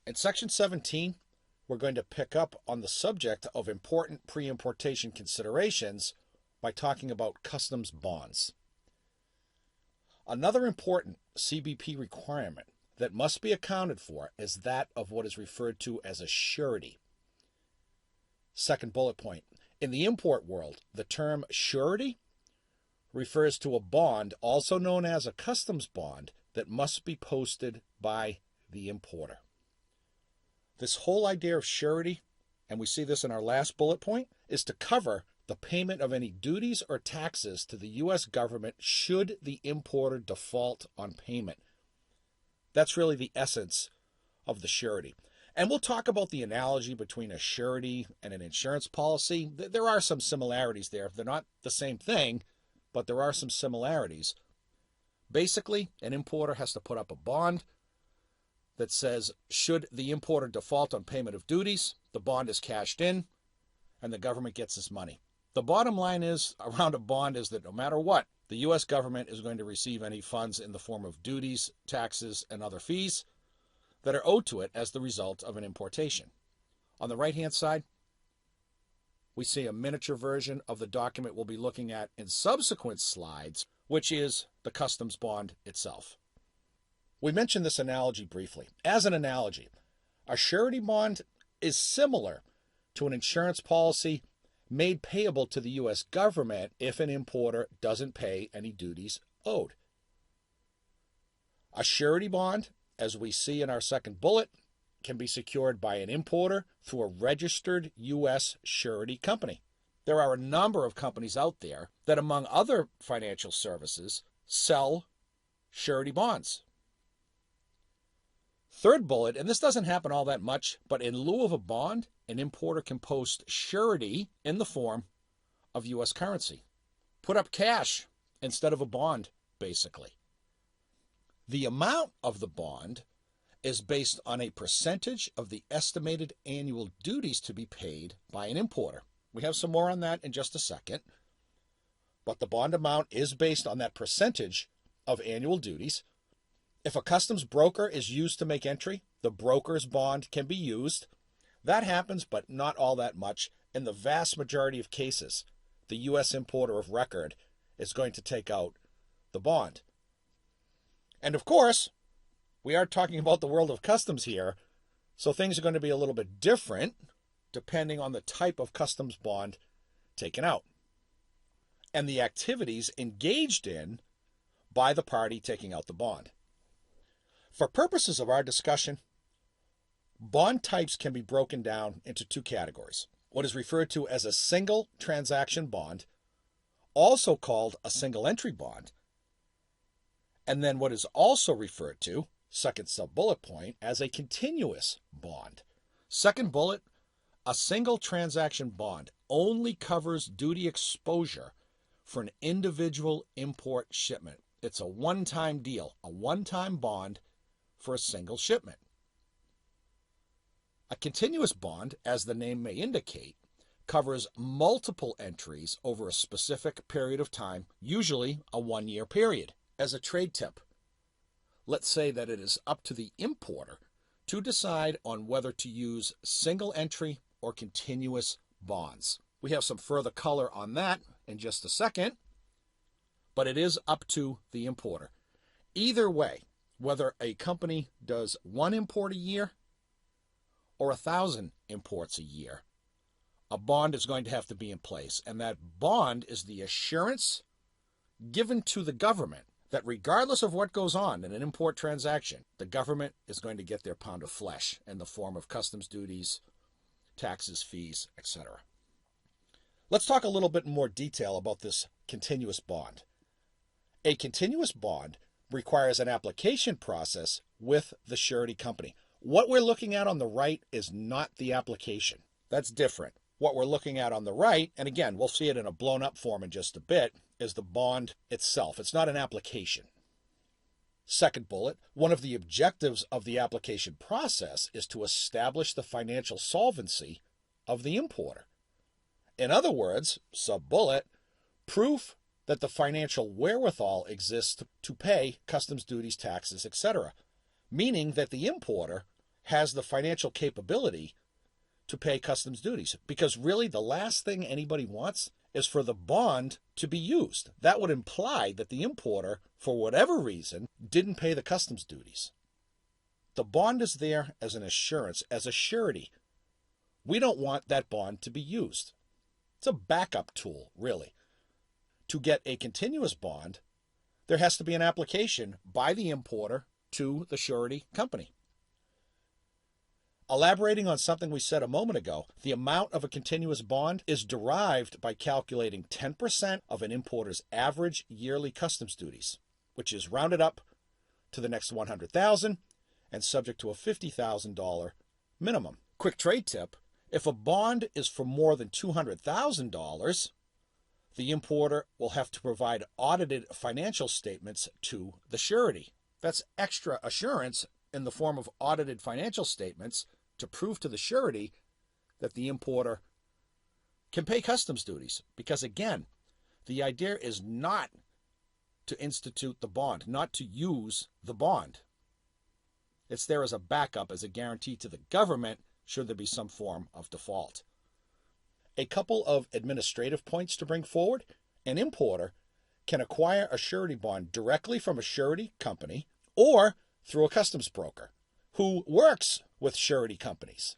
In Section 17, we're going to pick up on the subject of important pre-importation considerations by talking about customs bonds. Another important CBP requirement that must be accounted for is that of what is referred to as a surety. Second bullet point. In the import world, the term surety refers to a bond, also known as a customs bond, that must be posted by the importer. This whole idea of surety, and we see this in our last bullet point, is to cover the payment of any duties or taxes to the U.S. government should the importer default on payment. That's really the essence of the surety. And we'll talk about the analogy between a surety and an insurance policy. There are some similarities there. They're not the same thing, but there are some similarities. Basically, an importer has to put up a bond that says, should the importer default on payment of duties, the bond is cashed in, and the government gets its money. The bottom line is around a bond is that no matter what, the U.S. government is going to receive any funds in the form of duties, taxes, and other fees that are owed to it as the result of an importation. On the right-hand side, we see a miniature version of the document we'll be looking at in subsequent slides, which is the customs bond itself. We mentioned this analogy briefly. As an analogy, a surety bond is similar to an insurance policy made payable to the U.S. government if an importer doesn't pay any duties owed. A surety bond, as we see in our second bullet, can be secured by an importer through a registered U.S. surety company. There are a number of companies out there that, among other financial services, sell surety bonds. Third bullet, and this doesn't happen all that much, but in lieu of a bond, an importer can post surety in the form of U.S. currency. Put up cash instead of a bond, basically. The amount of the bond is based on a percentage of the estimated annual duties to be paid by an importer. We have some more on that in just a second. But the bond amount is based on that percentage of annual duties. If a customs broker is used to make entry, the broker's bond can be used. That happens, but not all that much. In the vast majority of cases, the U.S. importer of record is going to take out the bond. And of course, we are talking about the world of customs here, so things are going to be a little bit different depending on the type of customs bond taken out and the activities engaged in by the party taking out the bond. For purposes of our discussion, bond types can be broken down into two categories. What is referred to as a single transaction bond, also called a single entry bond, and then what is also referred to, second sub-bullet point, as a continuous bond. Second bullet, a single transaction bond only covers duty exposure for an individual import shipment. It's a one-time deal, a one-time bond for a single shipment. A continuous bond, as the name may indicate, covers multiple entries over a specific period of time, usually a one-year period. As a trade tip, let's say that it is up to the importer to decide on whether to use single entry or continuous bonds. We have some further color on that in just a second, but it is up to the importer. Either way, whether a company does one import a year or 1,000 imports a year, a bond is going to have to be in place, and that bond is the assurance given to the government that regardless of what goes on in an import transaction, the government is going to get their pound of flesh in the form of customs duties, taxes, fees, etc. Let's talk a little bit more detail about this continuous bond. A continuous bond requires an application process with the surety company. What we're looking at on the right is not the application. That's different. What we're looking at on the right, and again, we'll see it in a blown up form in just a bit, is the bond itself. It's not an application. Second bullet, one of the objectives of the application process is to establish the financial solvency of the importer. In other words, sub-bullet, proof that the financial wherewithal exists to pay customs duties, taxes, etc., meaning that the importer has the financial capability to pay customs duties. Because really, the last thing anybody wants is for the bond to be used. That would imply that the importer, for whatever reason, didn't pay the customs duties. The bond is there as an assurance, as a surety. We don't want that bond to be used. It's a backup tool, really. To get a continuous bond, there has to be an application by the importer to the surety company. Elaborating on something we said a moment ago, the amount of a continuous bond is derived by calculating 10% of an importer's average yearly customs duties, which is rounded up to the next $100,000 and subject to a $50,000 minimum. Quick trade tip: if a bond is for more than $200,000, the importer will have to provide audited financial statements to the surety. That's extra assurance in the form of audited financial statements to prove to the surety that the importer can pay customs duties. Because again, the idea is not to institute the bond, not to use the bond. It's there as a backup, as a guarantee to the government should there be some form of default. A couple of administrative points to bring forward: an importer can acquire a surety bond directly from a surety company or through a customs broker who works with surety companies.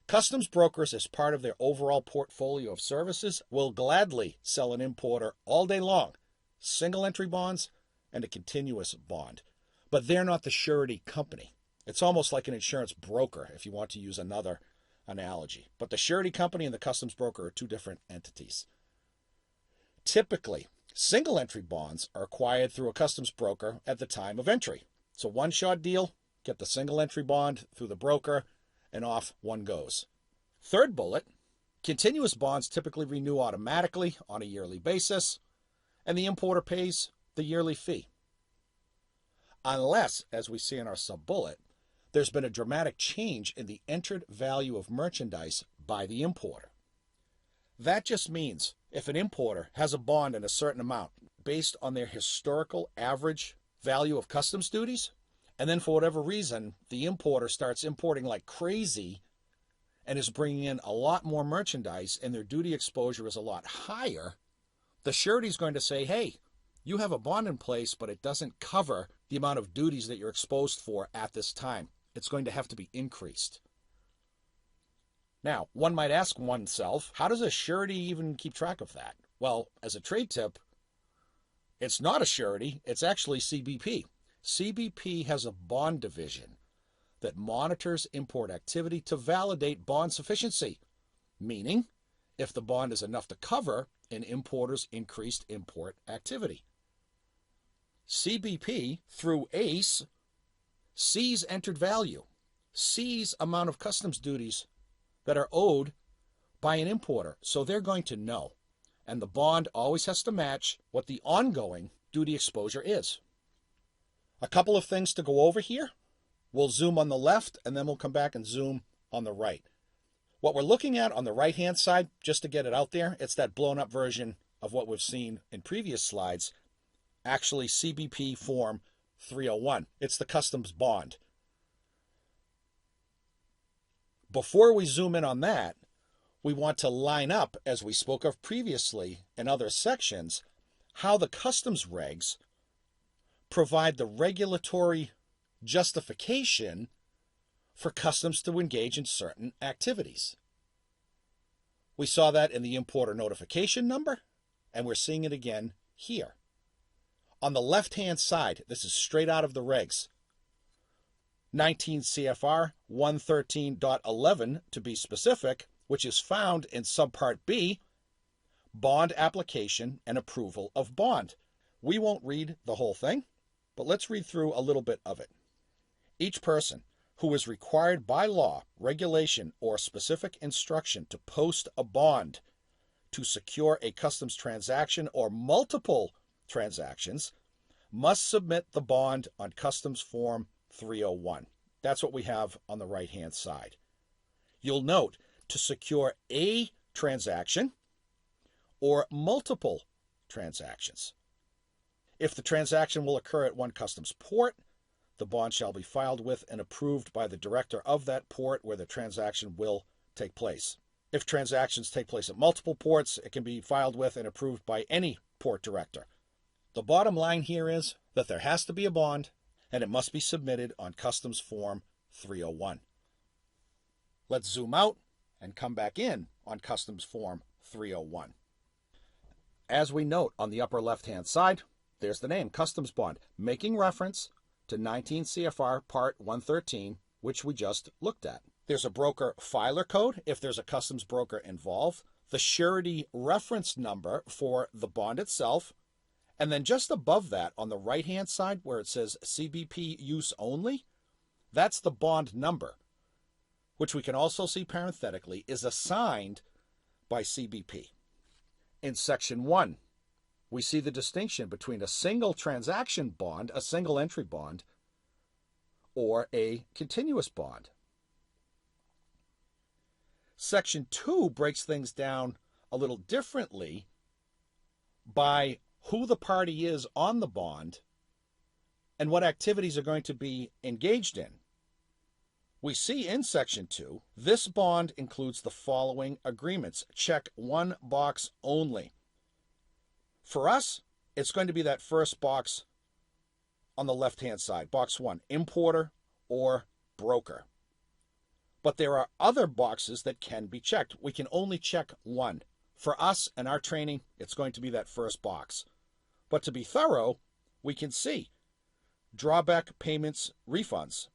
Customs brokers, as part of their overall portfolio of services, will gladly sell an importer all day long single entry bonds and a continuous bond. But they're not the surety company. It's almost like an insurance broker, if you want to use another analogy. But the surety company and the customs broker are two different entities. Typically, single entry bonds are acquired through a customs broker at the time of entry. It's a one-shot deal. Get the single entry bond through the broker, and off one goes. Third bullet: continuous bonds typically renew automatically on a yearly basis, and the importer pays the yearly fee. Unless, as we see in our sub-bullet, there's been a dramatic change in the entered value of merchandise by the importer. That just means if an importer has a bond in a certain amount based on their historical average value of customs duties, and then for whatever reason the importer starts importing like crazy and is bringing in a lot more merchandise and their duty exposure is a lot higher, the surety is going to say, hey, you have a bond in place, but it doesn't cover the amount of duties that you're exposed for at this time. It's going to have to be increased. Now, one might ask oneself, how does a surety even keep track of that? Well, as a trade tip, it's not a surety, it's actually CBP. CBP has a bond division that monitors import activity to validate bond sufficiency, meaning if the bond is enough to cover an importer's increased import activity. CBP, through ACE, sees entered value, sees amount of customs duties that are owed by an importer, so they're going to know. And the bond always has to match what the ongoing duty exposure is. A couple of things to go over here. We'll zoom on the left, and then we'll come back and zoom on the right. What we're looking at on the right-hand side, just to get it out there, it's that blown-up version of what we've seen in previous slides, actually CBP Form 301. It's the customs bond. Before we zoom in on that, we want to line up, as we spoke of previously in other sections, how the customs regs provide the regulatory justification for customs to engage in certain activities. We saw that in the importer notification number, and we're seeing it again here. On the left-hand side, this is straight out of the regs. 19 CFR 113.11 to be specific, which is found in subpart B, bond application and approval of bond. We won't read the whole thing, but let's read through a little bit of it. Each person who is required by law, regulation, or specific instruction to post a bond to secure a customs transaction or multiple transactions must submit the bond on Customs Form 301. That's what we have on the right-hand side. You'll note, to secure a transaction or multiple transactions. If the transaction will occur at one customs port, The bond shall be filed with and approved by the director of that port where the transaction will take place. If transactions take place at multiple ports, it can be filed with and approved by any port director. The bottom line here is that there has to be a bond, and it must be submitted on Customs Form 301. Let's zoom out and come back in on Customs Form 301. As we note on the upper left-hand side, there's the name, Customs Bond, making reference to 19 CFR Part 113, which we just looked at. There's a broker filer code if there's a customs broker involved, the surety reference number for the bond itself, and then just above that on the right-hand side where it says CBP use only, that's the bond number, which we can also see parenthetically is assigned by CBP. In Section 1, we see the distinction between a single transaction bond, a single entry bond, or a continuous bond. Section 2 breaks things down a little differently by who the party is on the bond and what activities are going to be engaged in. We see in Section 2, this bond includes the following agreements. Check one box only. For us, it's going to be that first box on the left-hand side, box 1, importer or broker. But there are other boxes that can be checked. We can only check one. For us and our training, it's going to be that first box. But to be thorough, we can see drawback payments refunds,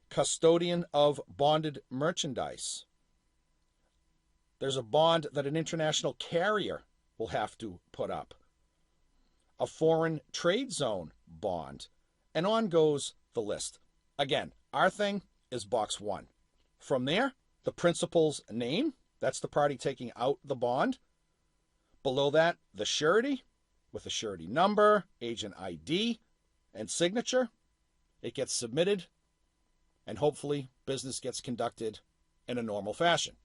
custodian of bonded merchandise. There's a bond that an international carrier will have to put up, a foreign trade zone bond, and on goes the list. Again, our thing is box 1. From there, the principal's name, that's the party taking out the bond. Below that, the surety with the surety number, agent ID, and signature. It gets submitted, and hopefully business gets conducted in a normal fashion.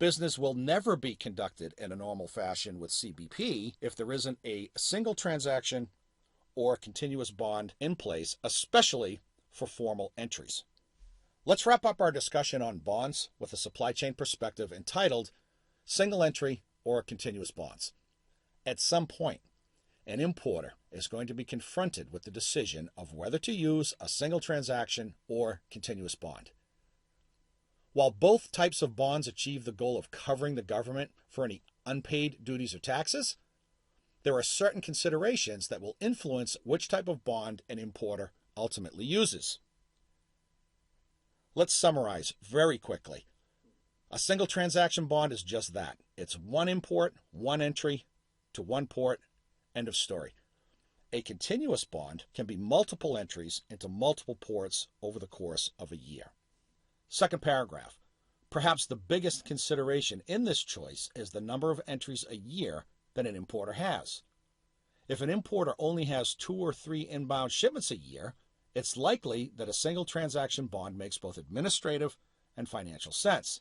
Business will never be conducted in a normal fashion with CBP if there isn't a single transaction or continuous bond in place, especially for formal entries. Let's wrap up our discussion on bonds with a supply chain perspective entitled Single Entry or Continuous Bonds. At some point, an importer is going to be confronted with the decision of whether to use a single transaction or continuous bond. While both types of bonds achieve the goal of covering the government for any unpaid duties or taxes, there are certain considerations that will influence which type of bond an importer ultimately uses. Let's summarize very quickly. A single transaction bond is just that. It's one import, one entry to one port, end of story. A continuous bond can be multiple entries into multiple ports over the course of a year. Second paragraph. Perhaps the biggest consideration in this choice is the number of entries a year that an importer has. If an importer only has 2 or 3 inbound shipments a year, it's likely that a single transaction bond makes both administrative and financial sense.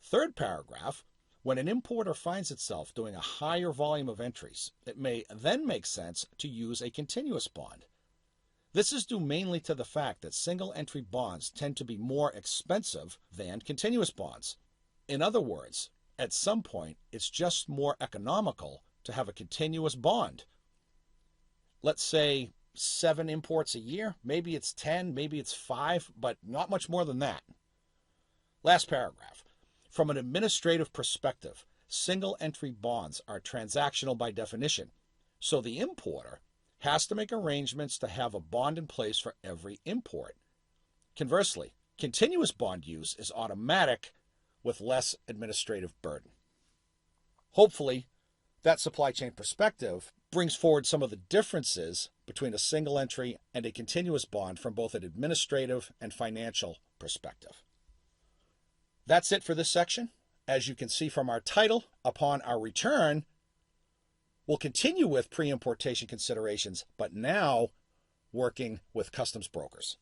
Third paragraph. When an importer finds itself doing a higher volume of entries, it may then make sense to use a continuous bond. This is due mainly to the fact that single entry bonds tend to be more expensive than continuous bonds. In other words, at some point, it's just more economical to have a continuous bond. Let's say 7 imports a year, maybe it's 10, maybe it's 5, but not much more than that. Last paragraph. From an administrative perspective, single entry bonds are transactional by definition, so the importer has to make arrangements to have a bond in place for every import. Conversely, continuous bond use is automatic with less administrative burden. Hopefully, that supply chain perspective brings forward some of the differences between a single entry and a continuous bond from both an administrative and financial perspective. That's it for this section. As you can see from our title, upon our return, we'll continue with pre-importation considerations, but now working with customs brokers.